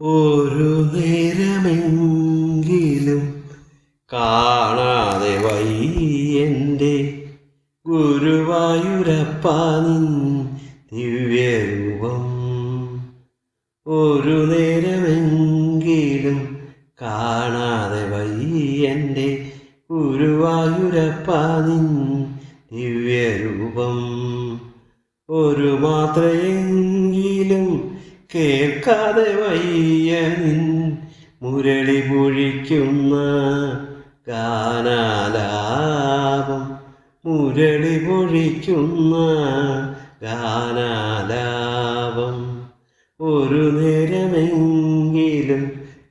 ഒരു നേരമെങ്കിലും കാണാതെ വയ്യൻ്റെ ഗുരുവായൂരപ്പ നിൻ ദിവ്യരൂപം. ഒരു നേരമെങ്കിലും കാണാതെ വയ്യൻ്റെ ഗുരുവായൂരപ്പ നിൻ ദിവ്യരൂപം. ഒരു മാത്രയെങ്കിലും കേൾക്കാതെ വയ്യ നിൻ മുരളി പൊഴിക്കുന്ന ഗാനാലാപം. മുരളി പൊഴിക്കുന്ന ഗാനാലാപം. ഒരു നേരമെങ്കിലും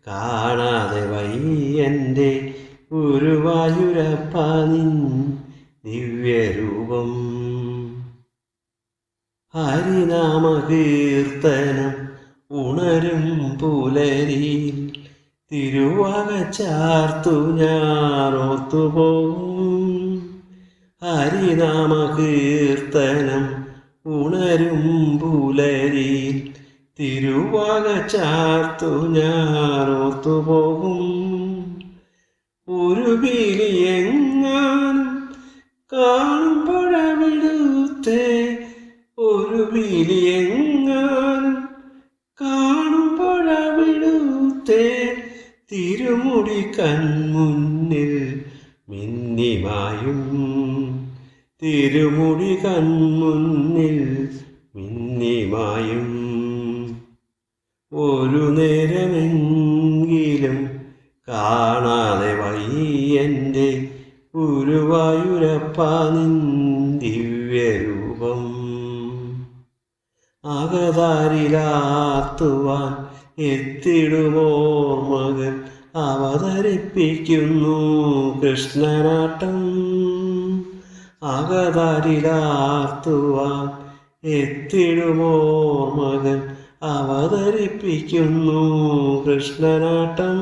കാണാതെ വയ്യൻ്റെ ഗുരുവായൂരപ്പ നിൻ ദിവ്യരൂപം. ഹരിനാമകീർത്തനം ഉണരും പുലരിയിൽ തിരുവകച്ചാർത്തു ഞാനോർത്തുപോകും. ഹരിനാമകീർത്തനം ഉണരും പുലരിയിൽ തിരുവകച്ചാർത്തു ഞാനോർത്തുപോകും. ഒരു വിളിയെങ്ങാനും കാണുമ്പോഴവിടുത്തെ ഒരു വിളിയെങ്ങാനും കാണുമ്പോഴവിടുത്തെ തിരുമുടി കൺമുന്നിൽ മിന്നിമായും. തിരുമുടി കൺമുന്നിൽ മിന്നിമായും. ഒരു നേരമെങ്കിലും കാണാതെ വയ്യൻ്റെ ഗുരുവായൂരപ്പ നിൻ ദിവ്യരൂപം. അകതാരിലാത്തുവാൻ എത്തിടുമോർമകൾ അവതരിപ്പിക്കുന്നു കൃഷ്ണനാട്ടം. അകതാരിലാത്തുവാൻ എത്തിടുമോർമകൾ അവതരിപ്പിക്കുന്നു കൃഷ്ണനാട്ടം.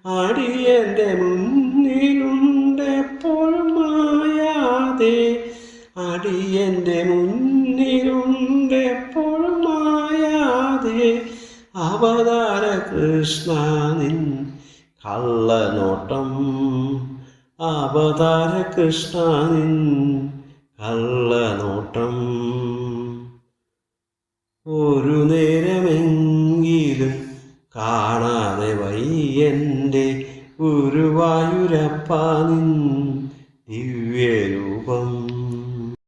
അടിയൻ്റെ മുന്നിലുണ്ടെപ്പോഴും മായാതെ. അടിയൻ്റെ മുന്നിലുണ്ടെപ്പോഴും മായാതെ അവതാര കൃഷ്ണ നിൻ കള്ളനോട്ടം. അവതാര കൃഷ്ണ നിൻ കള്ളനോട്ടം. ഒരു നേരമെങ്കിലും കാണാതെ വയ്യൻ്റെ ഗുരുവായൂരപ്പ നിൻ ദിവ്യരൂപം.